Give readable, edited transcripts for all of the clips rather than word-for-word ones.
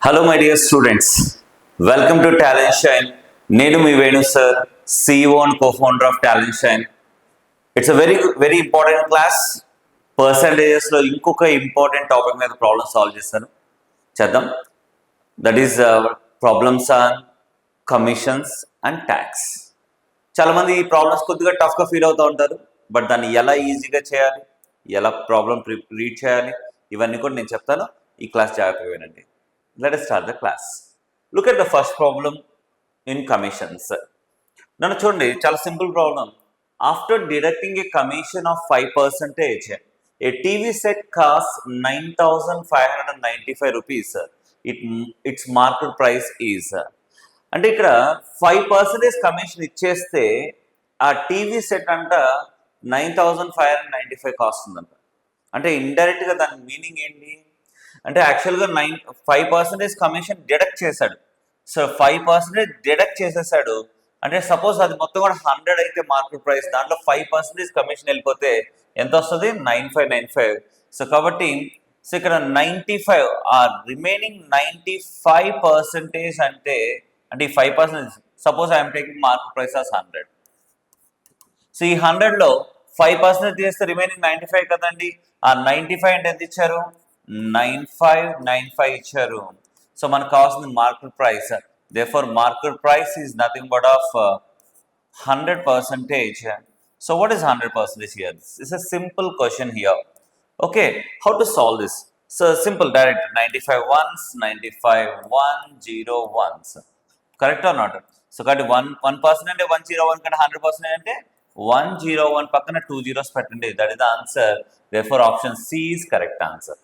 Hello my dear students, welcome to Talent Shine. నేను మీ Venu sir, CEO and cofounder of Talent Shine. It's a very important class. పర్సంటేజెస్లో ఇంకొక important topic మీద problem solve చేద్దాం. That is problems on commissions and tax. చాలామంది ఈ problems కొద్దిగా టఫ్గా ఫీల్ అవుతూ ఉంటారు, బట్ దాన్ని ఎలా ఈజీగా చేయాలి, ఎలా ప్రాబ్లమ్ రీడ్ చేయాలి, ఇవన్నీ కూడా నేను చెప్తాను. ఈ క్లాస్ జాగ్రత్తగా వినండి. Let us start the class. Look at the first problem in commissions. నన్ను చూడండి, చాలా simple problem. After deducting A commission of 5%, A TV set cost 9,595 rupees. Its market price is. అంటే ఇక్కడ 5% కమిషన్ ఇచ్చేస్తే ఆ టీవీ సెట్ అంట 9,595 cost ఉందంట. అంటే ఇండైరెక్ట్గా దాని మీనింగ్ ఏంటి అంటే యాక్చువల్గా 5% కమిషన్ డిడక్ట్ చేశాడు. సో 5% డిడక్ట్ చేసేసాడు అంటే సపోజ్ అది మొత్తం కూడా 100 అయితే మార్కెట్ ప్రైస్, దాంట్లో 5% కమిషన్ వెళ్ళిపోతే ఎంత వస్తుంది? 9595. సో కాబట్టి ఇక్కడ 95 ఆ రిమైనింగ్ 95% అంటే ఈ 5% suppose I'm taking market price as 100. So ఈ 100లో 5% తీస్తే రిమైనింగ్ 95 కదండి. ఆ 95 అంటే ఎంత ఇచ్చారు? 9595 ఇచ్చారు. సో మనకు కావాల్సింది market price. Therefore market price is nothing but of 100%. So what is 100% here? This is a simple question here. Okay, how to solve this? So simple, direct. 95 ones, 95 101 ones. Correct or not? So got 1% అంటే 101 కంటే 100% అంటే 101 పక్కన 2 zeros పెట్టండి. That is the answer. Therefore option C is correct answer.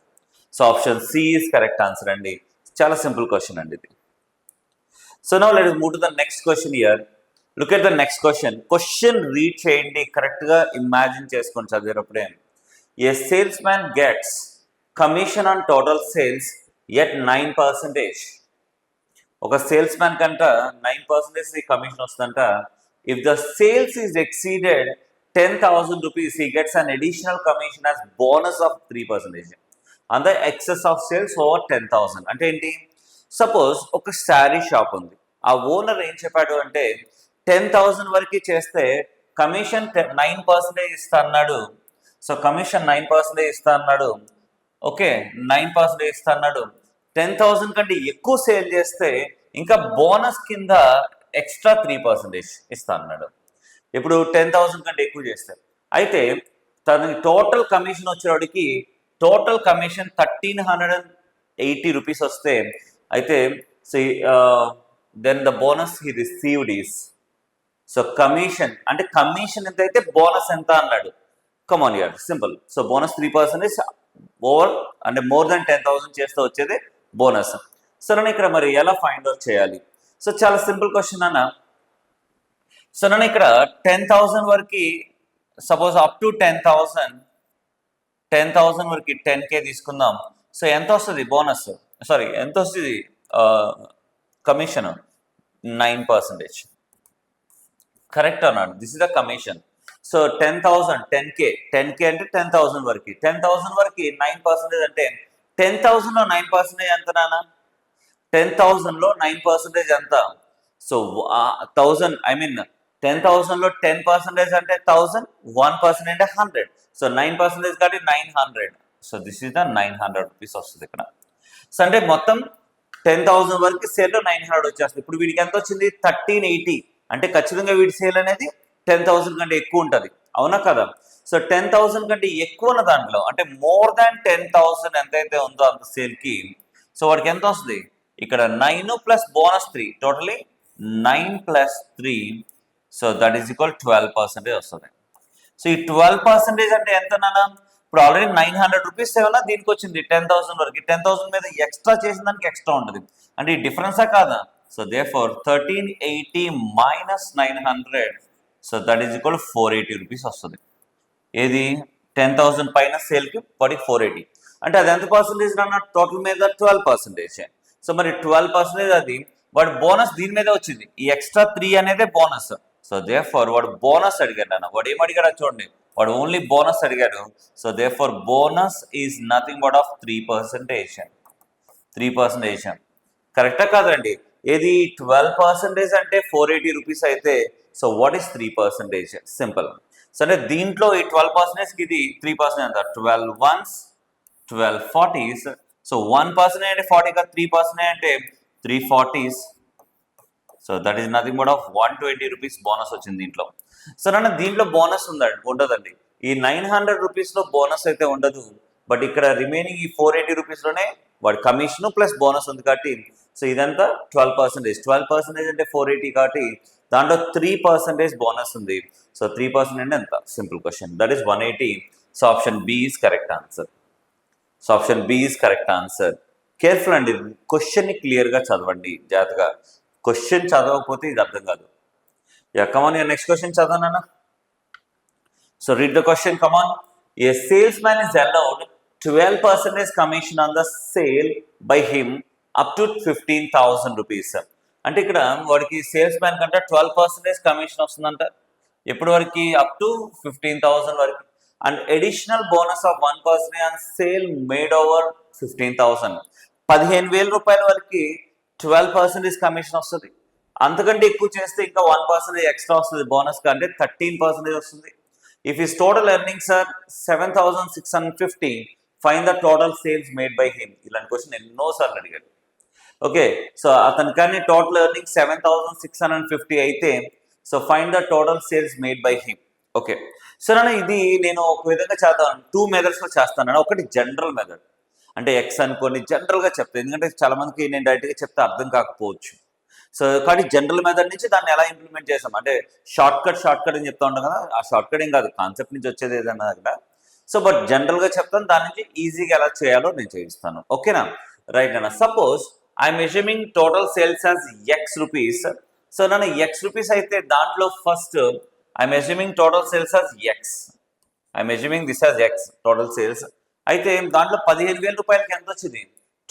So option C is correct answer అండి. చాలా simple question అండి ఇది. So now let us move to the next question here. Look at the next question read చేయండి, కరెక్ట్గా imagine చేసుకొని చదివేటప్పుడే. A salesman gets commission on total sales at 9%. ఒక salesman కంట 9% కమిషన్ వస్తుందంట. If the sales is exceeded 10,000 rupees, he gets an additional commission as bonus of 3%. On the excess of sales over 10,000. అంటే ఏంటి? Suppose ఒక sari shop ఉంది. ఆ owner ఏం చెప్పాడు అంటే 10,000 వరకు చేస్తే కమిషన్ 9% ఇస్తా అన్నాడు. సో కమిషన్ 9% ఇస్తా అన్నాడు. ఓకే, 9% ఇస్తా అన్నాడు. 10,000 కంటే ఎక్కువ సేల్ చేస్తే ఇంకా బోనస్ కింద ఎక్స్ట్రా 3% ఇస్తా అన్నాడు. ఇప్పుడు 10,000 కంటే ఎక్కువ చేస్తే అయితే తనకి టోటల్ కమిషన్ వచ్చేవాడికి టోటల్ కమిషన్ 1,380 రూపీస్ వస్తే అయితే then the bonus he received is. So commission అంటే కమిషన్ ఎంత అయితే బోనస్ ఎంత అన్నాడు. కమాన్ ఇయర్ సింపుల్. సో బోనస్ 3% ఓవర్ అంటే మోర్ దెన్ 10,000 చేస్తే వచ్చేది బోనస్. సో నన్ను ఇక్కడ మరి ఎలా ఫైండ్ అవుట్ చేయాలి? సో చాలా సింపుల్ క్వశ్చన్ అన్న. సో నన్ను ఇక్కడ 10,000 వరకు సపోజ్ అప్ టు 10,000 వరకు 10K తీసుకుందాం. సో ఎంత వస్తుంది బోనస్? సారీ, ఎంత వస్తుంది కమిషన్? 9%. కరెక్ట్ అన్నాడు. This is the commission. So 10,000 10K అంటే 10,000 వరకు 10,000 వరకు 9% అంటే 10,000లో 9% ఎంత నాన్న? 10,000లో 9% ఎంత? సో 1000 10,000లో 10% అంటే 1000, 1% అంటే 100. సో 9% కాబట్టి 900. So this is the 900 rupees వస్తుంది ఇక్కడ. సో అంటే మొత్తం 10,000 వరకు సేల్లో 900 వచ్చేస్తుంది. ఇప్పుడు వీడికి ఎంత వచ్చింది? 1380. అంటే ఖచ్చితంగా వీడి సేల్ అనేది 10,000 కంటే ఎక్కువ ఉంటుంది, అవునా కదా? సో 10,000 కంటే ఎక్కువ ఉన్న దాంట్లో అంటే మోర్ దాన్ 10,000 ఎంతైతే ఉందో అంత సేల్కి సో వాడికి ఎంత వస్తుంది? ఇక్కడ 9 plus bonus 3, totally 9 plus 3. So that is equal 12% వస్తుంది. సో ఈ 12% అంటే ఎంత నాన్న? ఇప్పుడు ఆల్రెడీ 900 రూపీస్ ఏమన్నా దీనికి వచ్చింది 10,000 వరకు. 10,000 మీద ఎక్స్ట్రా చేసిన దానికి ఎక్స్ట్రా ఉంటుంది. అంటే ఈ డిఫరెన్సా కాదా? So therefore 1380 minus 900. So that is equal 480 rupees వస్తుంది. ఏది? 10,000 పైన సేల్కి వాడికి 480. అంటే అది ఎంత పర్సెంటేజ్ అన్న? టోటల్ మీద 12%. సో మరి 12% అది వాడు బోనస్ దీని మీద వచ్చింది. ఈ ఎక్స్ట్రా 3 అనేది బోనస్. సో దేర్ఫోర్ వాడు బోనస్ అడిగాడు అన్న. వాడు ఏం అడిగాడు చూడండి, వాడు ఓన్లీ బోనస్ అడిగాడు. So therefore bonus is nothing but of 3%. కరెక్టా కాదండి? ఏది 12% అంటే 480 రూపీస్ అయితే so what is 3%? Simple. So అంటే దీంట్లో ఈ 12% ఇది 3% అంట. 12 వన్స్ 12 40s. సో 1% అంటే 40 కాదు, 3% అంటే 3 40s. So that is nothing but of 120 rupees bonus వచ్చింది దీంట్లో. సో నన్ను దీంట్లో బోనస్ ఉండదండి. ఈ 900 రూపీస్లో బోనస్ అయితే ఉండదు. బట్ ఇక్కడ రిమైనింగ్ ఈ 480 రూపీస్లోనే వాడి కమిషన్ ప్లస్ బోనస్ ఉంది కాబట్టి సో ఇదంతా 12%. 12% అంటే 480 కాబట్టి దాంట్లో 3% బోనస్ ఉంది. సో 3% అంటే ఎంత? Simple question. That is 180. So option B is correct answer. So option B is correct answer. Careful అండి, క్వశ్చన్ని క్లియర్గా చదవండి జాగ్రత్తగా. క్వశ్చన్ చదవకపోతే ఇది అర్థం కాదు. యా కమాన్, నెక్స్ట్ క్వశ్చన్ చదవనా? So read the question, come on. A salesman is allowed 12% commission on the sale by him up to 15,000 rupees. అంటే ఇక్కడ వాడికి సేల్స్ మ్యాన్ కంటే 12% కమిషన్ వస్తుందంట. ఎప్పుడు వరకు? అప్ టు 15,000 వరకు. And additional bonus of 1% on sale made over 15,000. 15,000 రూపాయల వరకు 12% కమిషన్ వస్తుంది. అంతకంటే ఎక్కువ చేస్తే ఇంకా 1% ఎక్స్ట్రా వస్తుంది బోనస్ కంటే 13% వస్తుంది. If his total earnings are 7,650, find the total sales made by him. ఇలాంటి క్వశ్చన్ ఎన్నోసార్లు అడిగాడు. ఓకే, సో అతని కానీ టోటల్ ఎర్నింగ్ 7,650 అయితే so find the total sales made by him. Okay, so ఇది నేను ఒక విధంగా చేద్దాను, 2 మెథడ్స్లో చేస్తాను. ఒకటి జనరల్ మెథడ్, అంటే ఎక్స్ అనుకోని జనరల్గా చెప్తాను, ఎందుకంటే చాలా మందికి నేను డైరెక్ట్గా చెప్తే అర్థం కాకపోవచ్చు. సో కాబట్టి జనరల్ మెథడ్ నుంచి దాన్ని ఎలా ఇంప్లిమెంట్ చేసాం అంటే షార్ట్ కట్ అని చెప్తా ఉంటాం కదా, ఆ షార్ట్ కట్ ఏం కాదు, కాన్సెప్ట్ నుంచి వచ్చేది ఏదన్నా కదా. సో బట్ జనరల్గా చెప్తాను, దాని నుంచి ఈజీగా ఎలా చేయాలో నేను చేయిస్తాను. ఓకేనా? రైట్ అన్న. Suppose I'm assuming total sales as X rupees. So నన్ను ఎక్స్ రూపీస్ అయితే దాంట్లో first I'm assuming total sales as X. I'm assuming this as X total sales. అయితే దాంట్లో 15,000 రూపాయలకి ఎంత వచ్చింది?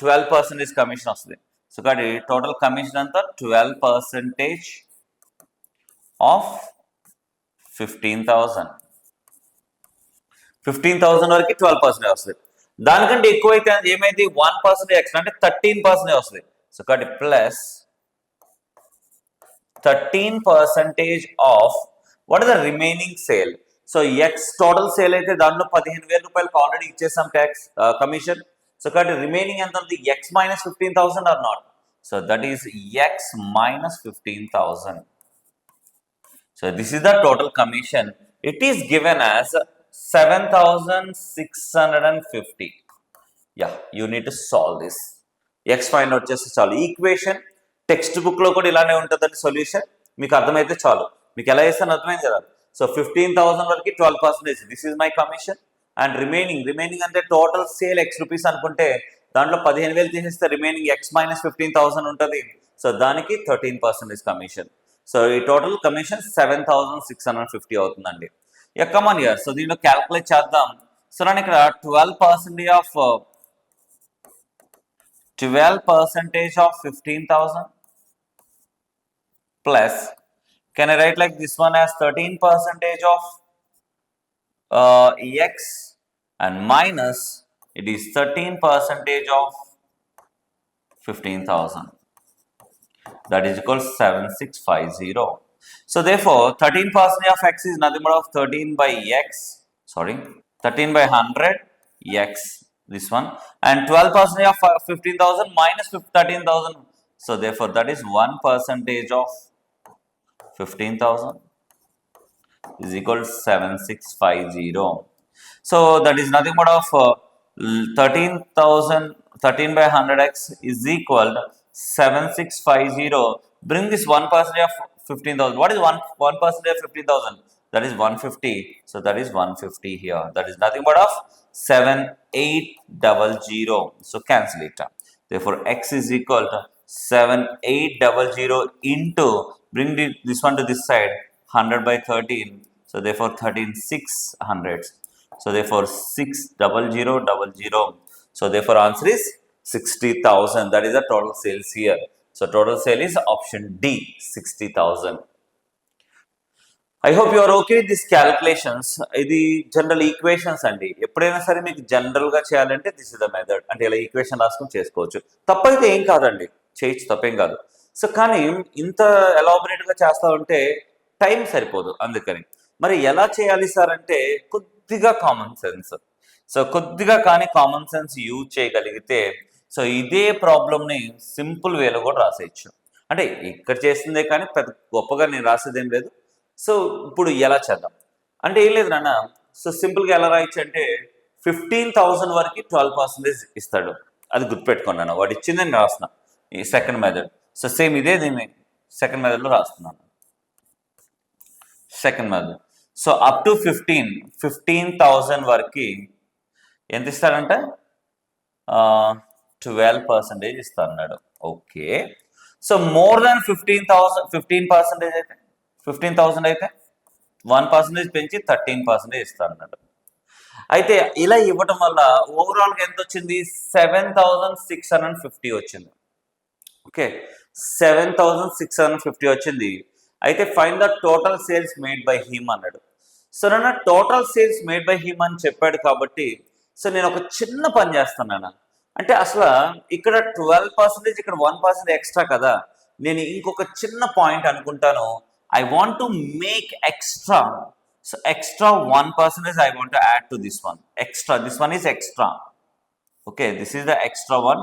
12% కమిషన్ వస్తుంది. సో కాబట్టి టోటల్ కమిషన్ అంతా 12% ఆఫ్ 15,000. 15,000 వరకు 12% వస్తుంది. దానికంటే ఎక్కువైతే ఏమైంది? 1% ఎక్స్ట్రా అంటే 13% వస్తుంది. సో కాబట్టి plus 13% of what is the remaining sale. So X total sale అయితే దాంట్లో 15,000 రూపాయలకు ఆల్రెడీ ఇచ్చేసాం ట్యాక్స్ కమిషన్. సో కాబట్టి రిమైనింగ్ ఎంత ఉంది? X minus 15,000 or not? So that is X minus 15,000. So this is the total commission. It is given as 7,650. Yeah, you need to solve this. X find out చేస్తే చాలు. Equation text book లో కూడా ఇలానే ఉంటుందండి solution. మీకు అర్థమైతే చాలు. మీకు ఎలా చేస్తాను అర్థమైంది కదా. సో 15,000 వరకు 12%. This is my commission. And remaining అంటే టోటల్ సేల్ ఎక్స్ రూపీస్ అనుకుంటే దాంట్లో 15,000 తీసేస్తే రిమైనింగ్ ఎక్స్ మైనస్ 15,000 ఉంటుంది. సో దానికి 13% కమిషన్. సో ఈ టోటల్ కమిషన్ 7,650 అవుతుందండి. కమాన్ ఇయర్. సో దీనిలో క్యాల్కులేట్ చేద్దాం. సో నేను ఇక్కడ 12% of 15,000 plus can I right like this one as 13% of x and minus it is 13% of 15,000. That is equal to 7,650. So therefore 13% of x is nothing but of 13 by 100 x, this one, and 12% of 15,000 minus 13,000. So therefore that is 1% of 15,000 is equal to 7,650. So that is nothing but of 13 by 100x is equal to 7,650. Bring this 1% of 15,000. What is 1% of 15,000? That is 150. So that is 150 here. That is nothing but of 7,800. So cancel it. Therefore x is equal to 7,800 into, bring this one to this side, 100 by 13. So therefore 13,600. So therefore 6,000. So therefore answer is 60,000. That is the total sales here. So total sale is option D, 60,000. I hope you are okay with these calculations. ఇది general equations అండి. ఎప్పుడైనా సరే మీకు general గా చేయాలంటే this is the method. అంటే ఇలా equation రాసుకొని చేసుకోవచ్చు. తప్పైతే ఏం కాదండి, చేయొచ్చు, తప్పేం కాదు. సో కానీ ఇంత ఎలాబొరేట్గా చేస్తా ఉంటే టైం సరిపోదు, అందుకని మరి ఎలా చేయాలి సార్ అంటే కొద్దిగా కామన్ సెన్స్. సో కొద్దిగా కానీ కామన్ సెన్స్ యూజ్ చేయగలిగితే సో ఇదే ప్రాబ్లమ్ని సింపుల్ వేలో కూడా రాసేయచ్చు. అంటే ఇక్కడ చేసిందే కానీ పెద్ద గొప్పగా నేను రాసేది ఏం లేదు. సో ఇప్పుడు ఎలా చేద్దాం అంటే ఏం లేదు నాన్న. సో సింపుల్గా ఎలా రాయొచ్చు అంటే 15,000 వరకు 12% ఇస్తాడు, అది గుర్తుపెట్టుకోండి అన్న. వాడు ఇచ్చిందని రాస్తున్నా ఈ సెకండ్ మెథడ్. సో సేమ్ ఇదే దీన్ని సెకండ్ మెథడ్లో రాస్తున్నాను. Second method so up to 15,000 వరకు ఎంత ఇస్తాడంటే 12% ఇస్తా అన్నాడు. ఓకే, సో మోర్ దాన్ 15% అయితే 15,000 అయితే 1% పెంచి 13% ఇస్తా అన్నాడు. అయితే ఇలా ఇవ్వటం వల్ల ఓవరాల్గా ఎంత వచ్చింది? 7,650 వచ్చింది. ఓకే, 7,650 వచ్చింది. అయితే find the total sales made by him అన్నాడు. సో నన్ను total sales made by him అని చెప్పాడు కాబట్టి సో నేను ఒక చిన్న పని చేస్తున్నాను. అంటే అసలు ఇక్కడ 12%, ఇక్కడ 1% ఎక్స్ట్రా కదా. నేను ఇంకొక చిన్న పాయింట్ అనుకుంటాను. I want to make extra. So extra 1% I want to add to this one. Extra, this one is extra. Okay, this is the extra one.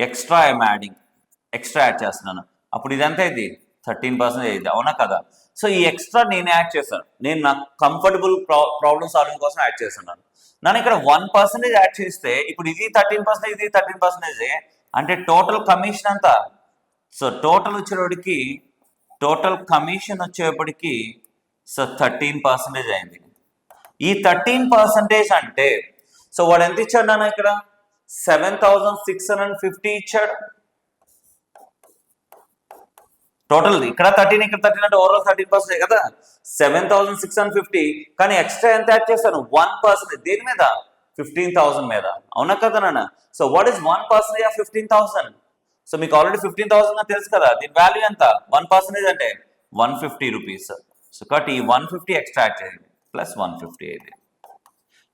Extra I am adding. Extra add చేస్తున్నాను. అప్పుడు ఇదంతా ఇది 13% అయింది, అవునా కదా? So ఈ extra నేను add చేశాను. నేను నాకు కంఫర్టబుల్ ప్రాబ్లమ్ సాల్వింగ్ కోసం యాడ్ చేస్తున్నాను. నన్ను ఇక్కడ 1% యాడ్ చేస్తే ఇప్పుడు ఇది 13%, ఇది 13%. అంటే టోటల్ కమిషన్ అంతా. సో టోటల్ వచ్చేటప్పటికి టోటల్ కమిషన్ వచ్చేప్పటికి సో 13% అయింది. ఈ 13% అంటే సో వాడు ఎంత ఇచ్చాడు నాన్న? ఇక్కడ 7,650 ఇచ్చాడు టోటల్. ఇక్కడ 13, ఇక్కడ 13 అంటే ఓవరాల్ 13% కదా. 7,650 కానీ ఎక్స్ట్రా ఎంత యాడ్ చేశాను? 1%. దేని మీద? 15,000 మీద, అవునా కదా నాన్న? So what is 1% of 15,000? So మీకు ఆల్రెడీ 15,000 తెలుసు కదా. దీని వాల్యూ ఎంత? 1% అంటే 150 రూపీస్. సో కాబట్టి ఈ 150 ఎక్స్ట్రా యాడ్ చేయండి ప్లస్ 150 అయింది,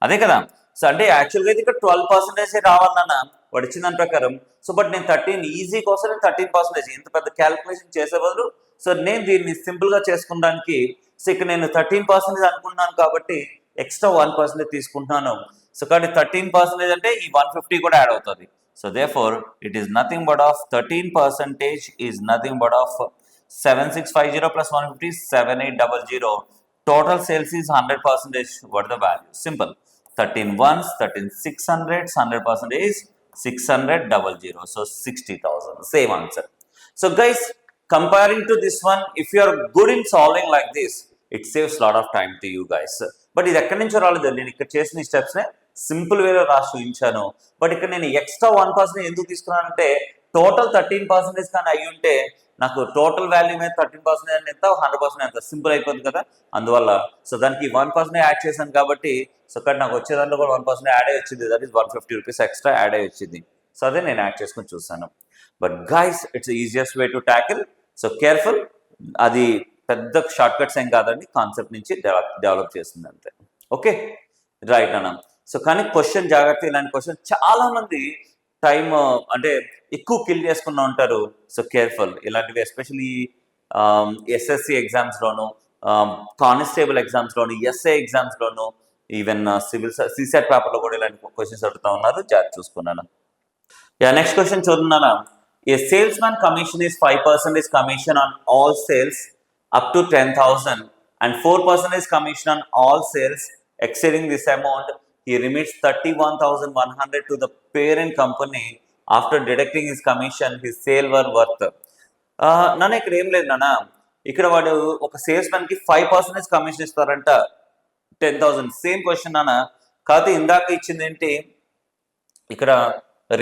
అదే కదా. సో అంటే యాక్చువల్గా అయితే ఇక్కడ 12% రావాలన్న వాడు ఇచ్చిన దాని ప్రకారం. సో బట్ నేను 13 ఈజీ కోసం నేను 13% ఇంత పెద్ద క్యాల్కులేషన్ చేసే బదులు సో నేను దీన్ని సింపుల్గా చేసుకోవడానికి సో ఇక్కడ నేను 13% అనుకున్నాను కాబట్టి ఎక్స్ట్రా 1% తీసుకుంటున్నాను. సో కాబట్టి 13% అంటే ఈ 150 కూడా యాడ్ అవుతుంది. So therefore it is nothing but of 13% is nothing but of 7650 plus 150 7800. Total sales is 100%. What the value? Simple. 13 ones, 13 600s, 100% is 60000. So 60,000. Same answer. So guys, comparing to this one, if you are good in solving like this, it saves a lot of time to you guys. But ఇది ఎక్కడి నుంచి రాలేదు, నేను ఇక్కడ చేసిన steps నే simple వేలో రాసి చూపించాను. బట్ ఇక్కడ నేను ఎక్స్ట్రా 1% ఎందుకు తీసుకున్నానంటే టోటల్ 13% కానీ అయ్యి ఉంటే నాకు టోటల్ వాల్యూ మీద 13% ఎంత, 100% ఎంత సింపుల్ అయిపోతుంది కదా. అందువల్ల సో దానికి 1% యాడ్ చేశాను కాబట్టి సో ఇక్కడ నాకు వచ్చే దాంట్లో కూడా 1% యాడ్ అయ్యి వచ్చింది. That is 150 rupees extra add అయ్యి వచ్చింది. సో అదే నేను యాడ్ చేసుకొని చూస్తాను. But guys it's easiest way to tackle. So careful, అది పెద్ద షార్ట్ కట్స్ ఏం కాదండి, కాన్సెప్ట్ నుంచి డెవలప్ చేస్తుంది అంతే. ఓకే రైట్ అన్న. సో కానీ క్వశ్చన్ జాగ్రత్త, ఇలాంటి క్వశ్చన్ చాలా మంది టైం అంటే ఎక్కువ కిల్ చేసుకున్నా ఉంటారు. సో కేర్ఫుల్ ఇలాంటివి, ఎస్పెషలీ ఎస్ఎస్సి ఎగ్జామ్స్లోను, కానిస్టేబుల్ ఎగ్జామ్స్లోను, ఎస్ఏ ఎగ్జామ్స్లోను, ఈవెన్ సివిల్ సిసెట్ పేపర్లో కూడా ఇలాంటి క్వశ్చన్స్ అడుగుతా ఉన్నారు. జాగ్రత్త చూసుకున్నాను. నెక్స్ట్ క్వశ్చన్ చూస్తున్నాను. A salesman commission is 5% commission on all sales up to 10,000 and 4% commission on all sales exceeding this amount. He remits 31,100 to the parent company. After deducting his commission, his sale were worth. నాన్న ఇక్కడ ఏం లేదు నాన్న, ఇక్కడ వాడు ఒక sales man కి 5% commission ఇస్తారంట 10,000. సేమ్ క్వశ్చన్ నాన్న, కాకపోతే ఇందాక ఇచ్చింది ఏంటి, ఇక్కడ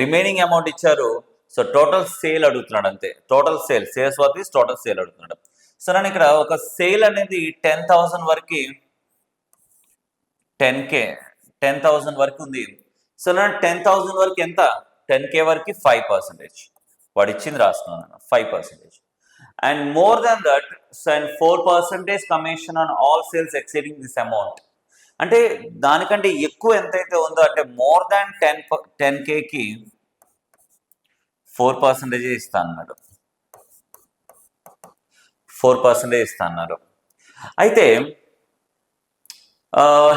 రిమైనింగ్ అమౌంట్ ఇచ్చారు. సో టోటల్ సేల్ అడుగుతున్నాడు అంతే. Total sales worth is total sale అడుగుతున్నాడు. సో నన్ను ఇక్కడ ఒక సేల్ అనేది 10,000 వరకు, 10,000 వరకు ఉంది. సో నా 10,000 వరకు ఎంత, 10K వరకు 5%. వాడు ఇచ్చింది రాస్తున్నాను 5%. And more than that and 4% commission on all sales exceeding this amount. అంటే దానికంటే ఎక్కువ ఎంతైతే ఉందో అంటే మోర్ దాన్ 10Kకి 4% ఇస్తా అన్నాడు, 4% ఇస్తా అన్నారు. అయితే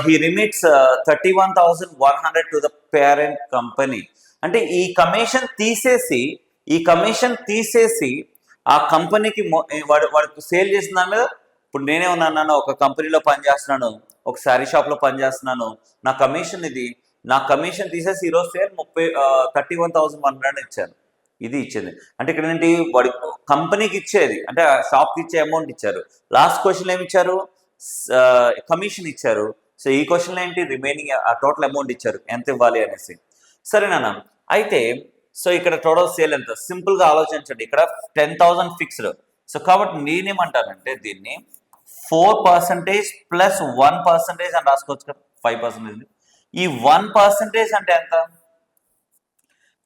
he remits 31,100 to the parent company. అంటే ఈ కమిషన్ తీసేసి ఆ కంపెనీకి వాడికి సేల్ చేసిన దాని మీద, ఇప్పుడు నేనే ఉన్నాను, ఒక కంపెనీలో పనిచేస్తున్నాను, ఒక శారీ షాప్లో పనిచేస్తున్నాను, నా కమిషన్ తీసేసి ఈరోజు సేల్ 31,100 ఇచ్చాను. ఇది ఇచ్చింది అంటే ఇక్కడ ఏంటి, వాడి కంపెనీకి ఇచ్చేది అంటే షాప్కి ఇచ్చే అమౌంట్ ఇచ్చారు. లాస్ట్ క్వశ్చన్ ఏమి ఇచ్చారు, కమిషన్ ఇచ్చారు. సో ఈ క్వశ్చన్ ఏంటి, రిమైనింగ్ ఆ టోటల్ అమౌంట్ ఇచ్చారు ఎంత ఇవ్వాలి అనేసి. సరేనా? అయితే సో ఇక్కడ టోటల్ సేల్ ఎంత, సింపుల్ గా ఆలోచించండి. ఇక్కడ 10,000 ఫిక్స్డ్. సో కాబట్టి నేనేమంటానంటే దీన్ని 4% ప్లస్ 1% అని రాసుకోవచ్చు కదా, 5%. ఈ 1% అంటే ఎంత,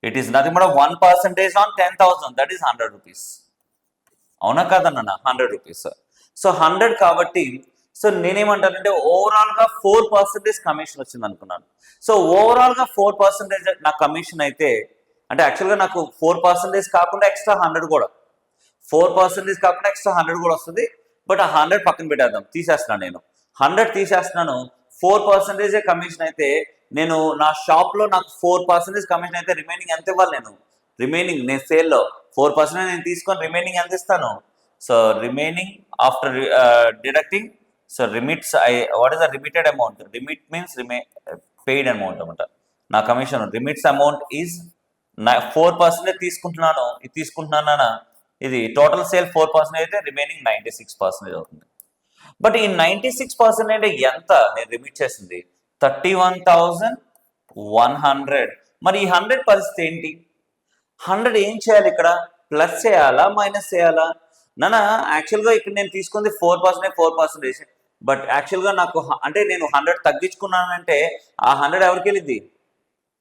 it is nothing but 1% on 10,000, that is 100 rupees. అవునా కాదన్న, 100 రూపీస్. సో 100 కాబట్టి సో నేనేమంటానంటే ఓవరాల్ గా 4% కమిషన్ వచ్చింది అనుకున్నాను. సో ఓవరాల్ గా 4% నా కమిషన్ అయితే, అంటే యాక్చువల్గా నాకు 4% కాకుండా ఎక్స్ట్రా 100 కూడా, 4% కాకుండా ఎక్స్ట్రా 100 కూడా వస్తుంది. బట్ ఆ 100 పక్కన పెట్టేద్దాం, తీసేస్తున్నాను నేను 100 తీసేస్తున్నాను. 4% కమిషన్ అయితే నేను నా షాప్ లో నాకు 4% కమిషన్ అయితే రిమైనింగ్ ఎంత ఇవ్వాలి, నేను సేల్లో 4% నేను తీసుకొని రిమైనింగ్ ఎంత ఇస్తాను. సో remaining after deducting, so remits, what is the remitted amount, remit means paid amount అనమాట. నా కమిషన్ రిమిట్స్ అమౌంట్ ఈజ్ 4% తీసుకుంటున్నానా, ఇది టోటల్ సేల్ 4% అయితే రిమైనింగ్ 96% అవుతుంది. బట్ ఈ 96% అంటే ఎంత నేను రిమిట్ చేసింది, 31,100. మరి ఈ 100 పరిస్థితి ఏంటి, 100 ఏం చేయాలి, ఇక్కడ ప్లస్ చేయాలా మైనస్ చేయాలా? యాక్చువల్గా ఇక్కడ నేను తీసుకుంది 4%, బట్ యాక్చువల్గా నాకు అంటే నేను 100 తగ్గించుకున్నానంటే ఆ 100 ఎవరికి వెళ్ళింది,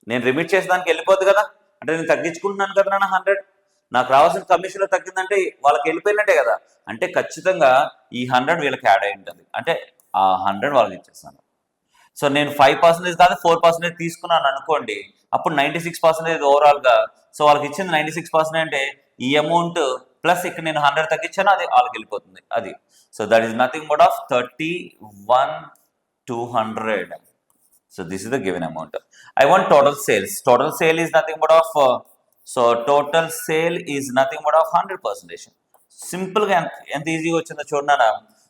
నేను రిమిట్ చేసేదానికి వెళ్ళిపోద్ది కదా, అంటే నేను తగ్గించుకుంటున్నాను కదా 100, నాకు రావాల్సిన కమిషన్లో తగ్గిందంటే వాళ్ళకి వెళ్ళిపోయినట్టే కదా. అంటే ఖచ్చితంగా ఈ 100 వీళ్ళకి యాడ్ అయి ఉంటుంది, అంటే ఆ 100 వాళ్ళకి ఇచ్చేస్తాను. సో నేను 5% కాదు 4% తీసుకున్నాను అనుకోండి, అప్పుడు 96% ఓవరాల్గా. సో వాళ్ళకి ఇచ్చింది 96% అంటే ఈ అమౌంట్ ప్లస్ ఇక్కడ నేను 100 తగ్గించాను, అది వాళ్ళకి వెళ్ళిపోతుంది అది. So that is nothing but of 31,200. So this is the given amount. I want total sales. Total sale is nothing but of total sale is nothing but of 100%. Simple గా ఎంత ఈజీగా వచ్చిందో చూడనా.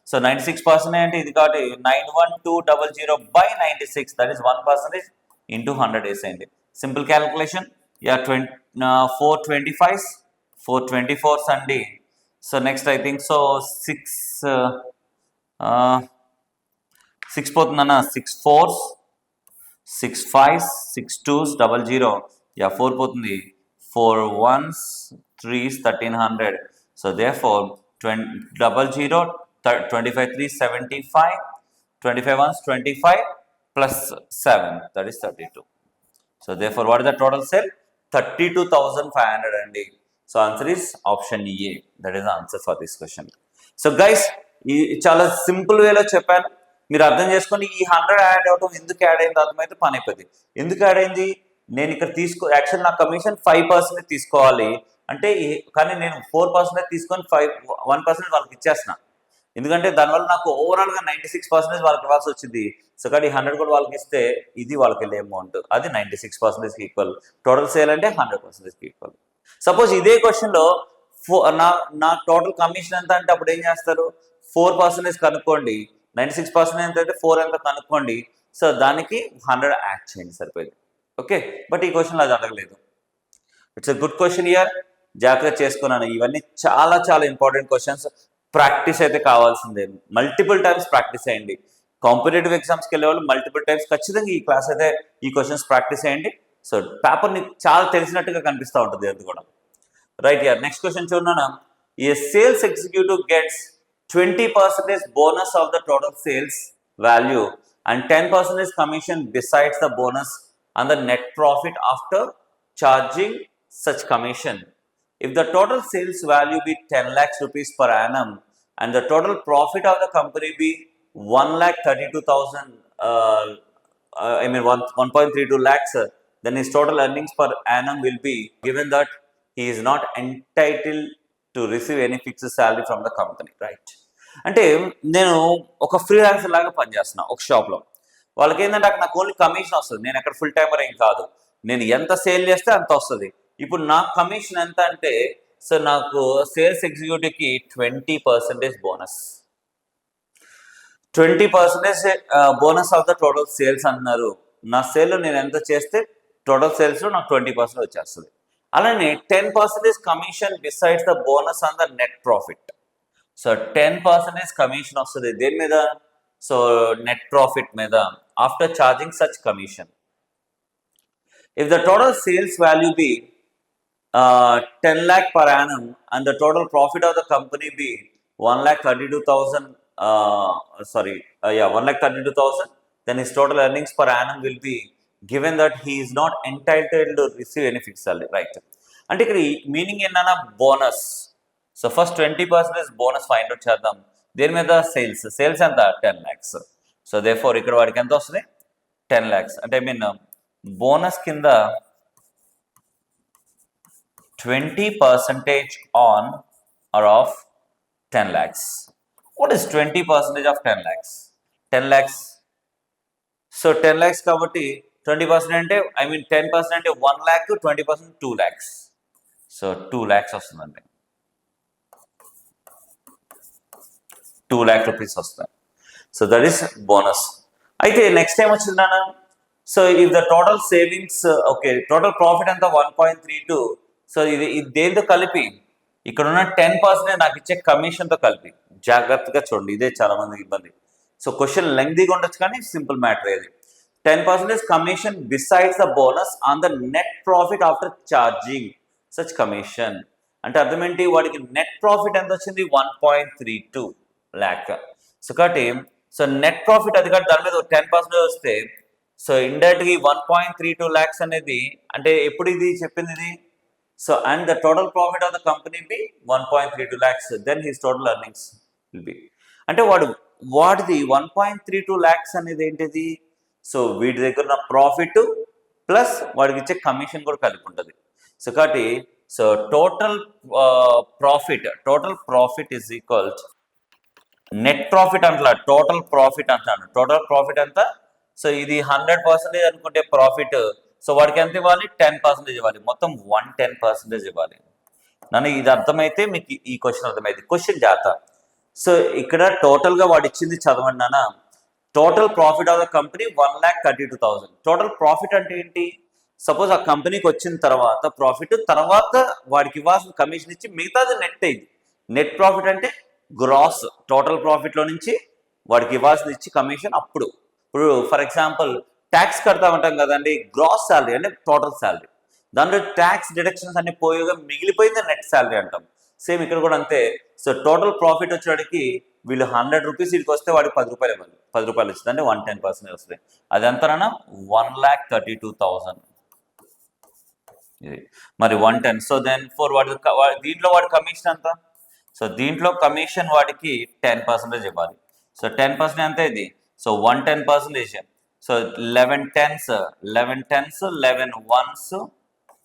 సో 96% అంటే ఇది కాబట్టి 91200 by 96, that is 1% into 100 వేసేయండి. Simple calculation. Yeah, 424s అండి. So next I think so 6 పోతుందన్న, 6 4s 6 5s 6 2s 00. Yeah 4 పోతుంది, 4 1s 3s 1300. So therefore 00 25 3 75, 25 1s 25 plus 7, that is 32. So therefore what is the total sale, 32,500 అండి. So answer is option A, that is answer for this question. So guys ఈ చాలా simple వేలో చెప్పాను, మీరు అర్థం చేసుకోండి. ఈ 100 యాడ్ అవడం ఎందుకు యాడ్ అయింది అర్థమైతే పని అయిపోయింది. ఎందుకు యాడ్ అయింది, నేను ఇక్కడ యాక్చువల్ నా కమిషన్ 5% తీసుకోవాలి అంటే, కానీ నేను 4% తీసుకొని 1% వాళ్ళకి ఇచ్చేస్తున్నా, ఎందుకంటే దానివల్ల నాకు ఓవరాల్గా 96% వాళ్ళకి ఇవ్వాల్సి వచ్చింది. సో కానీ 100 కూడా వాళ్ళకి ఇస్తే ఇది వాళ్ళకి వెళ్ళే అమౌంట్, అది 96%కి ఈక్వల్. టోటల్ సేల్ అంటే 100%కి ఈక్వల్. సపోజ్ ఇదే క్వశ్చన్లో నా టోటల్ కమిషన్ ఎంత అంటే అప్పుడు ఏం చేస్తారు, 4% కనుక్కోండి, 96% ఎంత అయితే 4 ఎంత కనుక్కోండి. సో దానికి 100 యాడ్ చేయండి, సరిపోయింది. ఓకే, బట్ ఈ క్వశ్చన్లో అది అడగలేదు. It's a good question year, జాగ్రత్త చేసుకున్నాను. ఇవన్నీ చాలా చాలా ఇంపార్టెంట్ క్వశ్చన్స్, ప్రాక్టీస్ అయితే కావాల్సిందే. మల్టిపుల్ టైమ్స్ ప్రాక్టీస్ చేయండి. కాంపిటేటివ్ ఎగ్జామ్స్కి వెళ్ళే వాళ్ళు మల్టిపుల్ టైమ్స్ ఖచ్చితంగా ఈ క్లాస్ అయితే ఈ క్వశ్చన్స్ ప్రాక్టీస్ చేయండి. సో పేపర్ నీకు చాలా తెలిసినట్టుగా కనిపిస్తూ ఉంటుంది అది కూడా. రైట్ ఇయర్, నెక్స్ట్ క్వశ్చన్ చూడనా. A sales executive gets 20% bonus of the total sales value and 10% commission besides the bonus on the net profit after charging such commission. If the total sales value be 10 lakhs rupees per annum and the total profit of the company be 1,32,000, 1.32 lakhs, then his total earnings per annum will be, given that he is not entitled to receive any fixed salary from the company, right? అంటే నేను ఒక freelancer లాగా పనిచేస్తున్నా ఒక షాప్లో. వాళ్ళకి ఏంటంటే అక్కడ నాకు ఓన్లీ కమిషన్ వస్తుంది. నేను అక్కడ ఫుల్ టైమర్ ఏం కాదు. నేను ఎంత సేల్ చేస్తే అంత వస్తుంది. ఇప్పుడు నాకు కమిషన్ ఎంత అంటే, సో నాకు సేల్స్ ఎగ్జిక్యూటివ్కి 20% bonus. 20% bonus of the total sales అంటున్నారు. నా సేల్లో నేను ఎంత చేస్తే టోటల్ సేల్స్లో నాకు 20% వచ్చేస్తుంది. అలానే 10% commission besides the bonus on the net profit. So 10% commission వస్తుంది దేని మీద? సో నెట్ ప్రాఫిట్ మీద, after charging such commission. If the total sales value be 10 lakh per annum and the total profit of the company be 1,32,000, 1,32,000, then his total earnings per annum will be, given that he is not entitled to receive any fixed salary, right? అంటే ఇక్కడ meaning ఏంటన్నా bonus. So first 20% bonus find out చేద్దాం. దేని మీద? Sales ఎంత? 10 lakhs. So therefore ఇక్కడ వాడికి ఎంత వస్తుంది? 10 lakhs. అంటే ఐ మీన్ బోనస్ కింద 20% on or of 10 lakhs. What is 20% of 10 lakhs? 10 lakhs. So 10 lakhs కాబట్టి 20% అంటే ఐ మీన్ 10% అంటే 1 lakh, 20% 2 lakhs. సో 2 lakhs వస్తుందండి. 2 lakh rupees వస్తుంది. So that is bonus. అయితే నెక్స్ట్ టైం వచ్చిందన్నా, so if the total savings, okay total profit అంతా 1.32. So ఇది దేంతో కలిపి? ఇక్కడ ఉన్న 10% నాకు ఇచ్చే కమిషన్తో కలిపి. జాగ్రత్తగా చూడండి, ఇదే చాలా మందికి ఇబ్బంది. సో క్వశ్చన్ లెంగ్తీగా ఉండొచ్చు కానీ సింపుల్ మ్యాటర్ ఇది. 10% commission besides the bonus on the net profit after charging such commission. అంటే అర్థం ఏంటి? వాడికి నెట్ ప్రాఫిట్ ఎంత వచ్చింది? 1.32 lakh. సో కాబట్టి సో నెట్ ప్రాఫిట్ అది కాదు, దాని మీద 10% వస్తే సో ఇండైరెక్ట్గా 1.32 lakhs అనేది అంటే ఎప్పుడు ఇది చెప్పింది ఇది? So and the total profit of the company be 1.32 lakhs, then his total earnings will be. అంటే వాడిది 1.32 lakhs అనేది ఏంటిది? సో వీడి దగ్గర ఉన్న ప్రాఫిట్ ప్లస్ వాడికి ఇచ్చే కమిషన్ కూడా కలిపి ఉంటుంది. సో కాబట్టి so total profit is equal net profit అంటలా, టోటల్ ప్రాఫిట్ అంటాను. టోటల్ ప్రాఫిట్ ఎంత? సో ఇది 100% అనుకుంటే ప్రాఫిట్, సో వాడికి ఎంత ఇవ్వాలి? 10% ఇవ్వాలి. మొత్తం 110% ఇవ్వాలి. నన్ను ఇది అర్థమైతే మీకు ఈ క్వశ్చన్ అర్థమైంది. క్వశ్చన్ జాత. సో ఇక్కడ టోటల్గా వాడు ఇచ్చింది చదవండి నాన్న. Total profit of the company 1,32,000. Total profit అంటే ఏంటి? సపోజ్ ఆ కంపెనీకి వచ్చిన తర్వాత ప్రాఫిట్ తర్వాత వాడికి ఇవ్వాల్సిన కమిషన్ ఇచ్చి మిగతాది నెట్. ఇది నెట్ ప్రాఫిట్ అంటే గ్రాస్ టోటల్ ప్రాఫిట్లో నుంచి వాడికి ఇవ్వాల్సింది ఇచ్చి కమిషన్. అప్పుడు ఇప్పుడు ఫర్ ఎగ్జాంపుల్ ట్యాక్స్ కడతా ఉంటాం కదండి, గ్రాస్ శాలరీ అంటే టోటల్ శాలరీ, దాంట్లో ట్యాక్స్ డిడక్షన్స్ అన్ని పోయేగా మిగిలిపోయింది నెట్ శాలరీ అంటాం. సేమ్ ఇక్కడ కూడా అంతే. సో టోటల్ ప్రాఫిట్ వచ్చేవాడికి వీళ్ళు 100 రూపీస్ వీడికి వస్తే వాడికి 10 రూపాయలు ఇవ్వాలి. 10 రూపాయలు వచ్చింది అంటే 110% వస్తుంది. అది ఎంతనా? 1,32,000. ఇది మరి 110. సో దెన్ ఫోర్ దీంట్లో వాడి కమిషన్ ఎంత? సో దీంట్లో కమిషన్ వాడికి 10% ఇవ్వాలి. సో 10% ఎంత ఇది? So 110%. So 11 10s, 11 1s,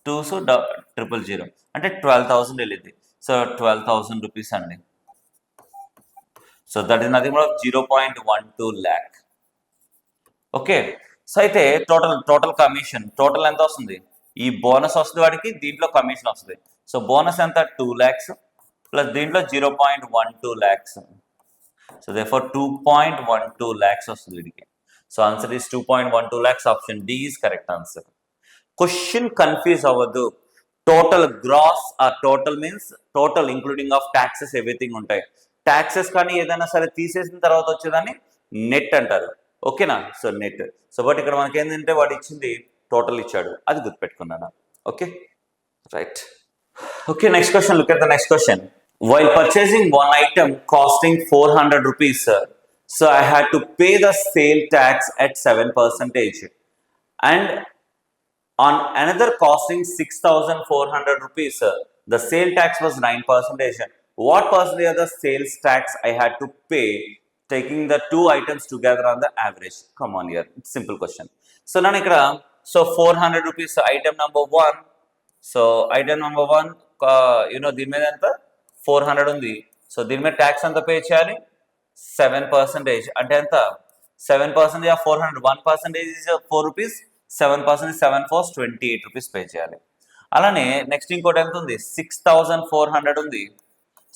2s, 000 అంటే 12,000 వెళ్ళింది. సో 12,000 రూపీస్ అండి. So that is nothing but 0.12 lakh. Okay. So అయితే టోటల్ కమిషన్ టోటల్ ఎంత వస్తుంది? ఈ బోనస్ వస్తుంది వాడికి, దీంట్లో కమిషన్ వస్తుంది. సో బోనస్ ఎంత? 2 lakhs ప్లస్ దీంట్లో 0.12 lakhs. సో therefore 2.12 lakhs వస్తుంది వీడికి. So answer is 2.12 lakhs. Option D is correct answer. Question confuse అవ్వద్దు. Total gross or total means total including of taxes everything ఉంటాయి. ట్యాక్సెస్ కానీ ఏదైనా సరే తీసేసిన తర్వాత వచ్చేదాన్ని నెట్ అంటారు. ఓకేనా? So net. సో బట్ ఇక్కడ మనకి ఏంటంటే వాడు ఇచ్చింది టోటల్ ఇచ్చాడు, అది గుర్తుపెట్టుకున్నాను. Okay right. Okay next question. Look at the next question. While purchasing one item costing 400 rupees, so I had to pay the sale tax at 7%, and on another costing 6,400 rupees, the sale tax was 9%. What percentage of the sales tax I had to pay taking the two items together on the average? Come on here, it's simple question. So now ikkada, so 400 rupees item number 1 so item number 1 దీని మీద ఎంత 400 ఉంది. So దీని మీద tax ఎంత pay చేయాలి 7%. అంటే ఎంత 7% of 400, 1% is 4 rupees, 7% 7 4 28 rupees pay చేయాలి. అలానే నెక్స్ట్ ఇంకోటి ఎంత ఉంది 6400 ఉంది.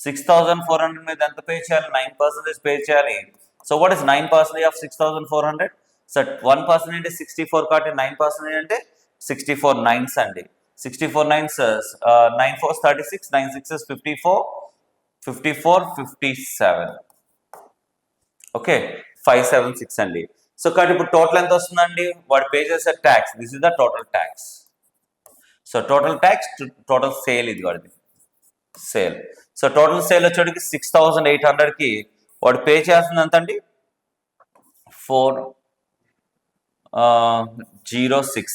6400 మీద ఎంత పే చేయాలి 9% పే చేయాలి. So what is 9% of 6400? So 1% అంటే 64 కాబట్టి 9% అంటే 64 9s అండి. 64 9s 9 4s 36, 9 6s 54, 57. ఓకే 576 అండి. సో కాబట్టి ఇప్పుడు టోటల్ ఎంత వస్తుందండి వాడు పే చేసే tax. This is the total tax. So total tax total sale ఇది వాడిది సేల్. సో టోటల్ సేల్ వచ్చేటికి 6800కి వాడు పే చేస్తుంది ఎంత అండి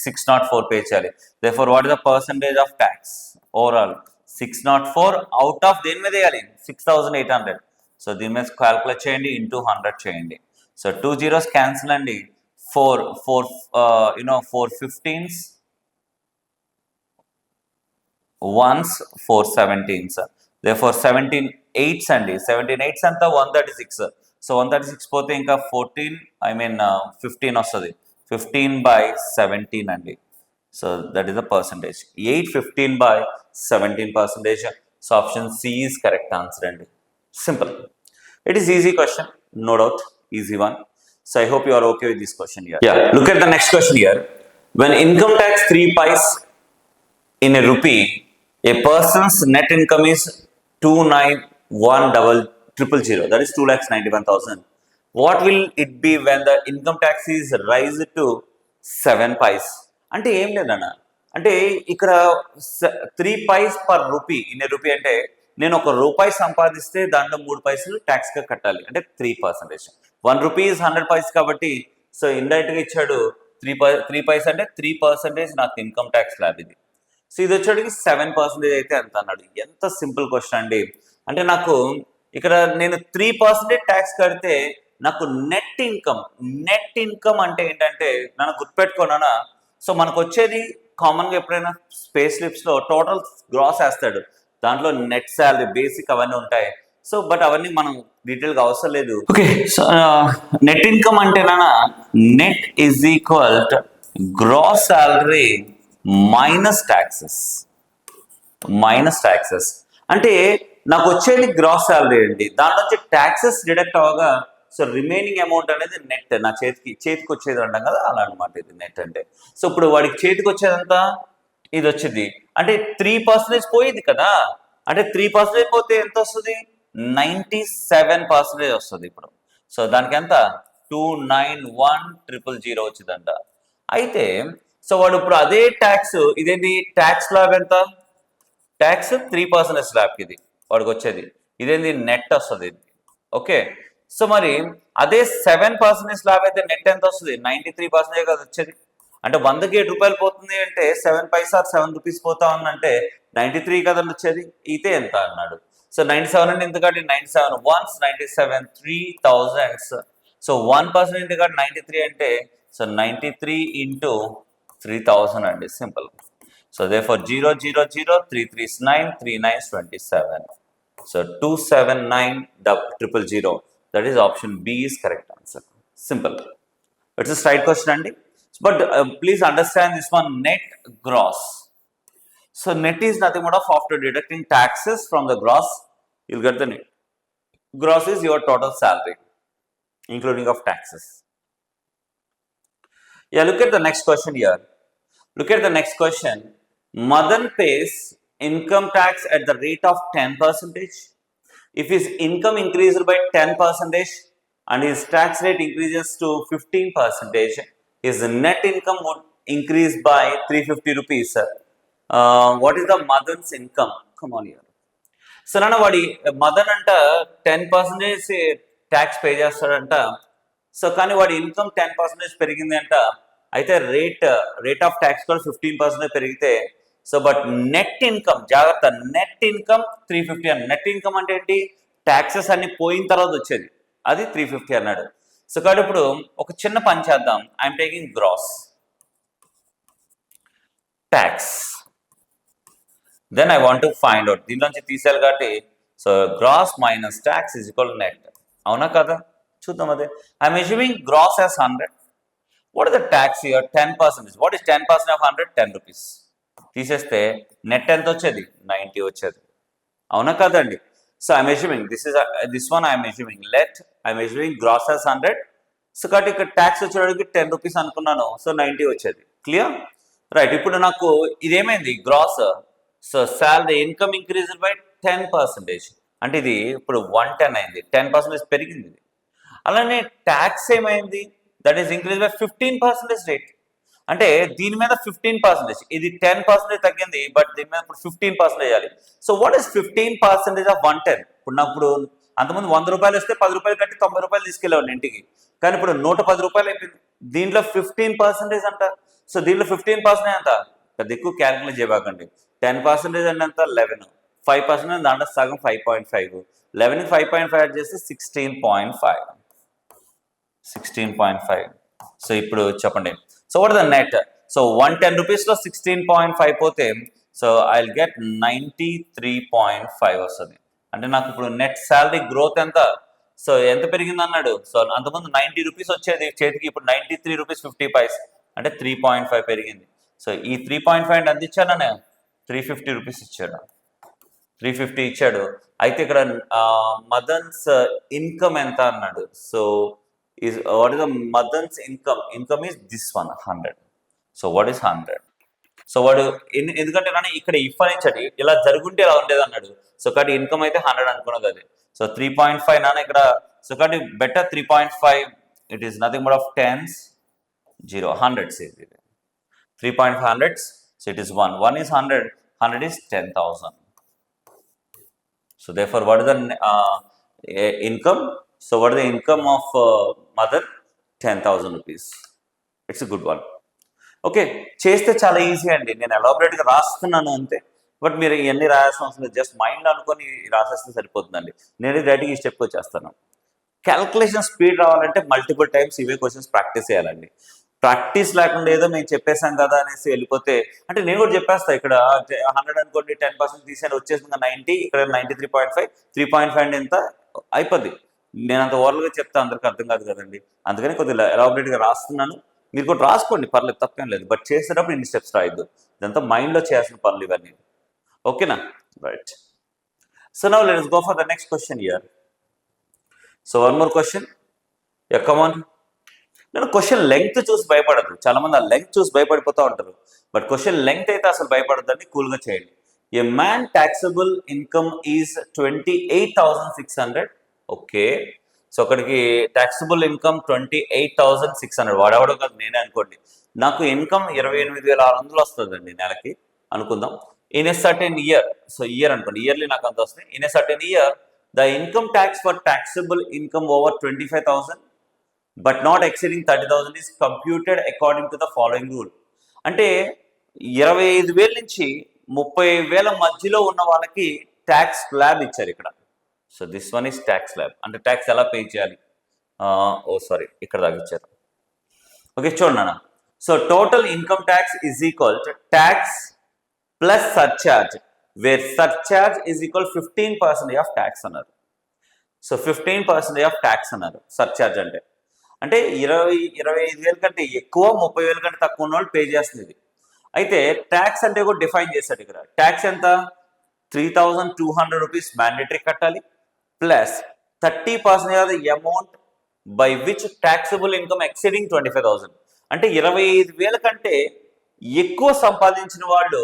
604 పే చేయాలి. Therefore what is the percentage of tax overall 604 out of దేని మీద వేయాలి 6800. సో దీని మీద క్యాల్కులేట్ చేయండి ఇంటూ 100 చేయండి. సో 2 zeros క్యాన్సిల్ అండి 4 15s 1s 4 17s. therefore 17 8s అండి. 17 8s అంతా 136. సో 136 పోతే ఇంకా 15 వస్తుంది 15/17 అండి. So that is the percentage 8 15/17%. So option C is correct answer అండి. Simple. It is easy question, no doubt, easy one. So I hope you are okay with this question here. Yeah, look at the next question here. When income tax 3 pice in a rupee, a person's net income is 291,000, that is 2,91,000. What will it be when the income tax is raised to 7 pice? అంటే ఏం లేదన్న, అంటే ఇక్కడ 3 pice per rupee in a rupee అంటే నేను ₹1 సంపాదిస్తే దాంట్లో 3 పైసలు ట్యాక్స్ గా కట్టాలి అంటే 3%. 1 rupee is 100 పైస్ కాబట్టి సో ఇండైరెక్ట్ గా ఇచ్చాడు 3 పైస్ అంటే 3% నాకు ఇన్కమ్ ట్యాక్స్ స్లాబ్ ఇది. సో ఇది వచ్చేటికి 7% అయితే ఎంత అన్నాడు. ఎంత సింపుల్ క్వశ్చన్ అండి. అంటే నాకు ఇక్కడ నేను 3% ట్యాక్స్ కడితే నాకు నెట్ ఇన్కమ్ అంటే ఏంటంటే నన్ను గుర్తుపెట్టుకున్నానా. సో మనకు వచ్చేది కామన్గా ఎప్పుడైనా స్పేస్ స్లిప్స్ లో టోటల్ గ్రాస్ వేస్తాడు, దాంట్లో నెట్ శాలరీ బేసిక్ అవన్నీ ఉంటాయి. సో బట్ అవన్నీ మనం డీటెయిల్ గా అవసరం లేదు. ఓకే సో నెట్ ఇన్కమ్ అంటేనా net is equal gross salary minus taxes. అంటే నాకు వచ్చేది గ్రాస్ శాలరీ అండి, దాంట్లో నుంచి ట్యాక్సెస్ డిడక్ట్ అవగా సో రిమైనింగ్ అమౌంట్ అనేది నెట్ నా చేతికి వచ్చేది అంటాం కదా, అలా అనమాట ఇది నెట్ అంటే. సో ఇప్పుడు వాడికి చేతికి వచ్చేదంతా ఇది వచ్చింది అంటే 3% పోయింది కదా, అంటే 3% పోతే ఎంత వస్తుంది 97% వస్తుంది ఇప్పుడు. సో దానికి ఎంత 291,000 వచ్చిందంట. అయితే సో వాడు ఇప్పుడు అదే ట్యాక్స్ ఇదేంటి ట్యాక్స్ స్లాబ్ ఎంత ట్యాక్స్ 3% స్లాబ్కి ఇది వాడికి వచ్చేది, ఇదేంటి నెట్ వస్తుంది. ఓకే సో మరి అదే 7% స్లాబ్ అయితే నెట్ ఎంత వస్తుంది 93% కదా వచ్చేది. అంటే 100కి ₹7 పోతుంది అంటే 7 పైసా 7 రూపీస్ పోతా ఉందంటే 93 కదా వచ్చేది. అయితే ఎంత అన్నాడు. సో 97 అంటే ఎందుకంటే 97 1s 97 3,000. సో 1% ఎందుకంటే 93 అంటే సో 93 into 3,000 అండి, simple. So therefore 0 0 0 3 3s 9 3 9s 27. So 279,000. That is option B is correct answer. Simple. It's a straight question అండి. But please understand this one, net gross. So net is nothing but of after deducting taxes from the gross, you'll get the net. Gross is your total salary, including of taxes. Yeah, look at the next question here. Look at the next question. Madan pays income tax at the rate of 10%. If his income increased by 10% and his tax rate increases to 15%, his net income would increase by 350 rupees. What is the Madan's income? Come on here. So nana vadi Madan anta 10% tax pay చేస్తాడంట. So కానీ వాడి income 10% పెరిగింది అంట. అయితే rate of tax కూడా 15% పెరిగితే so but net income జాగ్రత్త net income 350 అన్న. నెట్ ఇన్కమ్ అంటే ఏంటి ట్యాక్సెస్ అన్ని పోయిన తర్వాత వచ్చేది, అది 350 అన్నాడు. సో కాబట్టి ఇప్పుడు ఒక చిన్న పని చేద్దాం. I'm taking gross tax then I want to find out దీనిలోంచి తీసేయాలి కాబట్టి so gross minus tax is equal net. అవునా కదా, చూద్దాం. అదే I'm assuming gross as 100. What is the tax here? 10%. What is 10% of 100? 10 rupees. తీసేస్తే నెట్ ఎంత వచ్చేది? 90 వచ్చేది. అవునా కదండి? So I'm assuming this one I'm assuming I'm assuming gross as 100. So కాబట్టి ఇక్కడ ట్యాక్స్ వచ్చేటికి 10 రూపీస్ అనుకున్నాను. సో 90 వచ్చేది. క్లియర్? రైట్. ఇప్పుడు నాకు ఇదేమైంది? Gross. So salary income increase by 10%. అంటే ఇది ఇప్పుడు 110 అయింది. 10% పెరిగింది ఇది. అలానే ట్యాక్స్ ఏమైంది? That is increase by 15% rate. అంటే దీని మీద 15%, ఇది 10% తగ్గింది, బట్ దీని మీద ఇప్పుడు 15% వేయాలి. So what is 15% of 110? ఇప్పుడు నాకు ఇప్పుడు అంతకుముందు 100 రూపాయలు వస్తే 10 రూపాయలు కట్టి 90 రూపాయలు తీసుకెళ్ళేవాడిని ఇంటికి. కానీ ఇప్పుడు 110 రూపాయలు అయిపోయింది. దీంట్లో 15% అంట. సో దీంట్లో 15% ఎంత? పెద్ద ఎక్కువ క్యాల్కులేట్ చేయబాకండి. 10% అంటే ఎంత? 11. 5% దాంట్లో సగం 5.5. 11కి 5.5 యాడ్ చేస్తే 16.5. 16.5. సో ఇప్పుడు చెప్పండి. So what is the net? So 110 రూపీస్లో 16.5 పోతే సో ఐ విల్ గెట్ 93.5 వస్తుంది. అంటే నాకు ఇప్పుడు నెట్ శాలరీ గ్రోత్ ఎంత? సో ఎంత పెరిగింది అన్నాడు? సో అంతకుముందు 90 రూపీస్ వచ్చేది చేతికి, ఇప్పుడు 93 రూపీస్ 50 పైస్, అంటే 3.5 పెరిగింది. సో ఈ 3.5 ఎంత ఇచ్చాను నేను? 350 రూపీస్ ఇచ్చాడు. 350 ఇచ్చాడు. అయితే ఇక్కడ మదన్స్ ఇన్కమ్ ఎంత అన్నాడు? So what is the Madan's income? Income is this one, 100. So what is 100? So వాడు ఎందుకంటే కానీ ఇక్కడ ఇఫ్ అని ఇచ్చాడు, ఇలా జరుగుంటే ఇలా ఉండేది అన్నాడు. సో కాబట్టి ఇన్కమ్ అయితే 100 అనుకున్నది అది. సో 3.5 నాన్న ఇక్కడ. సో కాబట్టి better 3.5, it is nothing but of 10s, 0, 100s ఇది. 3.5 hundreds, so it is 1. 1 is 100, 100 is 10,000. So therefore what is the income? So what is the income of mother? 10,000 rupees. It's a good one. Okay, చేస్తే చాలా easy అండి. నేను ఎలాబరేట్గా రాస్తున్నాను అంతే, but మీరు ఇవన్నీ రాయాల్సిన అవసరం లేదు. జస్ట్ మైండ్లో అనుకొని రాసేస్తే సరిపోతుందండి. నేను డైరెక్ట్గా ఈ స్టెప్కి వచ్చేస్తాను. క్యాల్కులేషన్ స్పీడ్ రావాలంటే మల్టిపుల్ టైమ్స్ ఇవే క్వశ్చన్స్ ప్రాక్టీస్ చేయాలండి. ప్రాక్టీస్ లేకుండా ఏదో మేము చెప్పేసాం కదా అనేసి వెళ్ళిపోతే, అంటే నేను కూడా చెప్పేస్తా ఇక్కడ 100 అనుకోండి, 10% తీసేది వచ్చేసింది 90, ఇక్కడ 93.5, 3.5 అంటే ఎంత అయిపోద్ది. నేను అంత ఓవర్గా చెప్తే అందరికి అర్థం కాదు కదండి. అందుకని కొద్దిగా ఎలాబరేట్గా రాస్తున్నాను. మీరు కూడా రాసుకోండి, పర్లేదు, తప్పేం లేదు. బట్ చేసేటప్పుడు ఇన్ని స్టెప్స్ రాయద్దు. ఇదంతా మైండ్లో చేయాల్సిన పనులు ఇవన్నీ. ఓకేనా? Right. So now let us go for the next question here. So one more question. Yeah, come on. నేను క్వశ్చన్ లెంగ్త్ చూసి భయపడదు. చాలా మంది ఆ లెంగ్త్ చూసి భయపడిపోతూ ఉంటారు. బట్ క్వశ్చన్ లెంగ్త్ అయితే అసలు భయపడద్దండి, కూల్గా చేయండి. ఏ man taxable income is 28,600. Okay, so అక్కడికి టాక్సబుల్ ఇన్కమ్ 28,600. వాడేవాడో కాదు, నేనే అనుకోండి. నాకు ఇన్కమ్ 28,600 వస్తుందండి నెలకి అనుకుందాం. In a certain year, so year అనుకోండి, ఇయర్లీ నాకు అంత వస్తుంది. In a certain year the income tax for taxable income over 25,000 but not exceeding 30,000 is computed according to the following rule. అంటే 25,000 నుంచి 30,000 మధ్యలో ఉన్న వాళ్ళకి ట్యాక్స్ స్లాబ్ ఇచ్చారు ఇక్కడ. So this one is tax slab. అంటే ట్యాక్స్ ఎలా పే చేయాలి? ఇక్కడ దాకా ఇచ్చారు. ఓకే, చూడండి అన్న. So total income tax is equal to tax plus surcharge, where surcharge is equal 15% of tax అన్నారు. సో 15% ఆఫ్ ట్యాక్స్ అన్నారు సర్చార్జ్ అంటే. అంటే 25,000 కంటే ఎక్కువ, 30,000 కంటే తక్కువ ఉన్న వాళ్ళు పే చేస్తుంది ఇది. అయితే ట్యాక్స్ అంటే కూడా డిఫైన్ చేశాడు ఇక్కడ. ట్యాక్స్ ఎంత? 3,200 రూపీస్ మ్యాండేటరీ కట్టాలి, plus 30% of the amount by which taxable income exceeding 25,000. అంటే 25,000 కంటే ఎక్కువ సంపాదించిన వాళ్ళు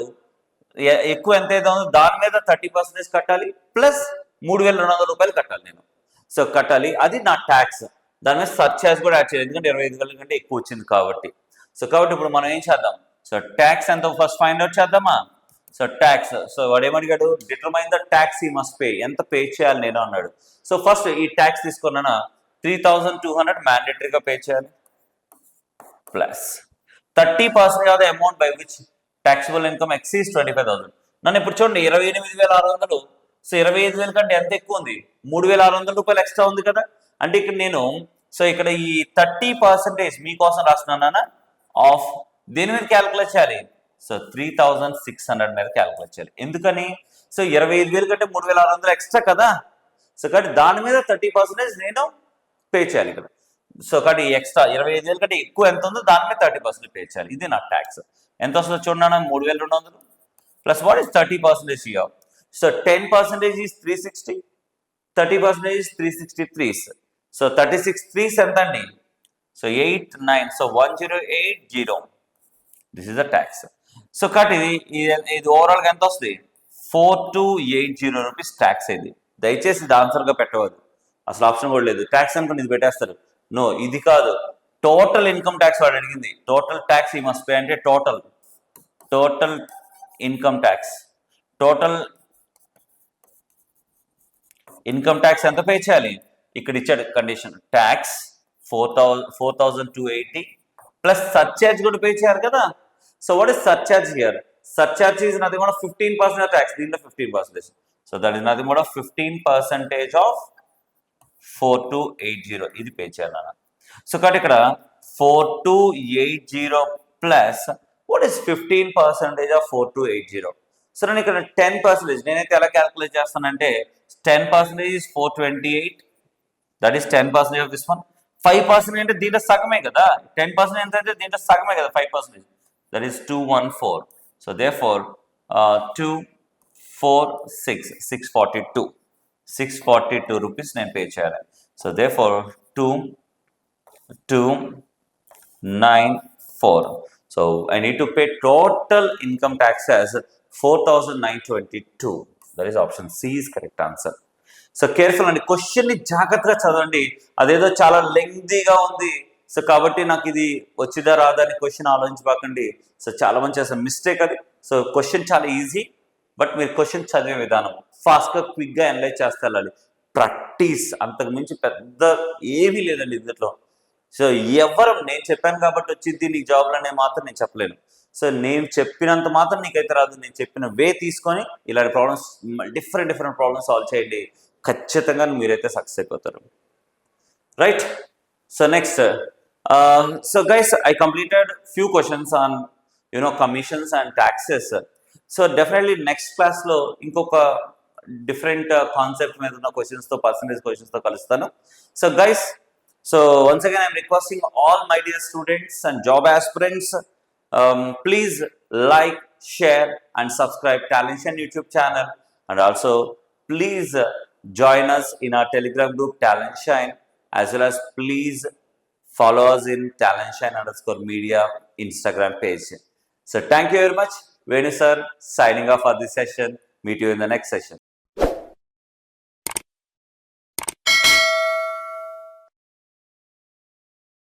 ఎక్కువ ఎంత అయితే ఉందో దాని మీద 30% కట్టాలి, ప్లస్ 3,200 రూపాయలు కట్టాలి నేను. సో కట్టాలి, అది నా ట్యాక్స్. దాని మీద సర్చార్జ్ కూడా యాడ్ చేయాలి, ఎందుకంటే 25,000 కంటే ఎక్కువ వచ్చింది కాబట్టి. సో కాబట్టి ఇప్పుడు మనం ఏం చేద్దాం? సో ట్యాక్స్ ఎంత ఫస్ట్ ఫైండ్ అవుట్ చేద్దామా? సో ట్యాక్స్, సో వాడు ఏమడిగాడు? డిటర్మైన్ ద ట్యాక్స్ ఈ మస్ట్ పే. ఎంత పే చేయాలి నేను అన్నాడు. సో ఫస్ట్ ఈ ట్యాక్స్ తీసుకున్నాను, 3,200 మ్యాండేటరీగా పే చేయాలి, plus 30% of the amount by which taxable income exceeds 25,000. నన్ను ఇప్పుడు చూడండి, 28,600. సో 25,000 కంటే ఎంత ఎక్కువ ఉంది? 3,600 రూపాయలు ఎక్స్ట్రా ఉంది కదా. అంటే ఇక్కడ నేను సో ఇక్కడ ఈ 30% మీకోసం రాస్తున్నానా ఆఫ్ దేని మీద క్యాల్కులేట్ చేయాలి? సో 3,600 మీద క్యాలిక్యులేట్ చేయాలి. ఎందుకని? సో 25,000 కంటే 3,600 ఎక్స్ట్రా కదా. సో కాబట్టి దాని మీద 30% నేను పే చేయాలి ఇక్కడ. సో కాబట్టి ఎక్స్ట్రా 25,000 కంటే ఎక్కువ ఎంత ఉందో దాని మీద 30% పే చేయాలి. ఇది నా ట్యాక్స్. ఎంత వస్తుందో చూడండి, 3,200 plus what is 30% here. So 10% is 360, 30% is 363. So 36 3s ఎంత అండి? So 8 9, so 1080. This is the tax. So కాబట్టి ఇది ఓవరాల్గా ఎంత వస్తుంది? 4280 రూపీస్ ట్యాక్స్. ఇది దయచేసి ఇది ఆన్సర్గా పెట్టవద్దు, అసలు ఆప్షన్ కూడా లేదు. ట్యాక్స్ అనుకుని ఇది పెట్టేస్తారు. నో, ఇది కాదు. టోటల్ ఇన్కమ్ ట్యాక్స్ వాడు అడిగింది. టోటల్ ట్యాక్స్ ఈ మస్ట్ పే అంటే total income tax. Total income tax ఎంత పే చేయాలి? ఇక్కడ ఇచ్చాడు కండిషన్, ట్యాక్స్ 4,280 ప్లస్ సర్చార్జ్ కూడా పే చేయాలి కదా. So what is surcharge here? Surcharge is nothing but 15% tax. దీంట్లో 15%. So that is nothing but 15% of 4280. ఇది పే చేయాలి అన్న. సో కాబట్టి ఇక్కడ 4280 plus what is 15% of 4280. So నేను ఇక్కడ 10%, నేనైతే ఎలా క్యాలిక్యులేట్ చేస్తానంటే 10% is 428. That is 10% of this one. 5% అంటే దీంట్లో సగమే కదా. 10% ఎంత అయితే దీంట్లో సగమే కదా 5%. That is 214. So therefore 642 rupees నేను పే చేయాలి. So therefore 2294. So I need to pay total income tax as 4,922. That is option C is correct answer. So careful అండి, క్వశ్చన్ని జాగ్రత్తగా చదవండి. అదేదో చాలా లెంగ్తీగా ఉంది, సో కాబట్టి నాకు ఇది వచ్చిదా రాదా అని క్వశ్చన్ ఆలోచించబాకండి. సో చాలా మంది చేసిన మిస్టేక్ అది. సో క్వశ్చన్ చాలా ఈజీ, బట్ మీరు క్వశ్చన్ చదివే విధానం ఫాస్ట్గా క్విక్గా అనలైజ్ చేస్తే వెళ్ళాలి. ప్రాక్టీస్, అంతకు మించి పెద్ద ఏమీ లేదండి ఇందులో. సో నేను చెప్పాను కాబట్టి వచ్చింది నీకు జాబ్లో అనే మాత్రం నేను చెప్పలేను. సో నేను చెప్పినంత మాత్రం నీకైతే రాదు. నేను చెప్పిన వే తీసుకొని ఇలాంటి ప్రాబ్లమ్స్, డిఫరెంట్ ప్రాబ్లమ్స్ సాల్వ్ చేయండి. ఖచ్చితంగా మీరైతే సక్సెస్ అయిపోతారు. Right. So next, so guys, I completed few questions on commissions and taxes. So definitely next class లో ఇంకొక డిఫరెంట్ కాన్సెప్ట్ మీద ఉన్న క్వశ్చన్స్ తో, పర్సంటేజ్ క్వశ్చన్స్ తో కలుస్తాను. So guys, so once again I'm requesting all my dear students and job aspirants, please like, share and subscribe Talentshine YouTube channel, and also please join us in our Telegram group Talentshine, as well as please follow us in Talentshine_media Instagram page. So thank you very much. Venu sir signing off for this session. Meet you in the next session.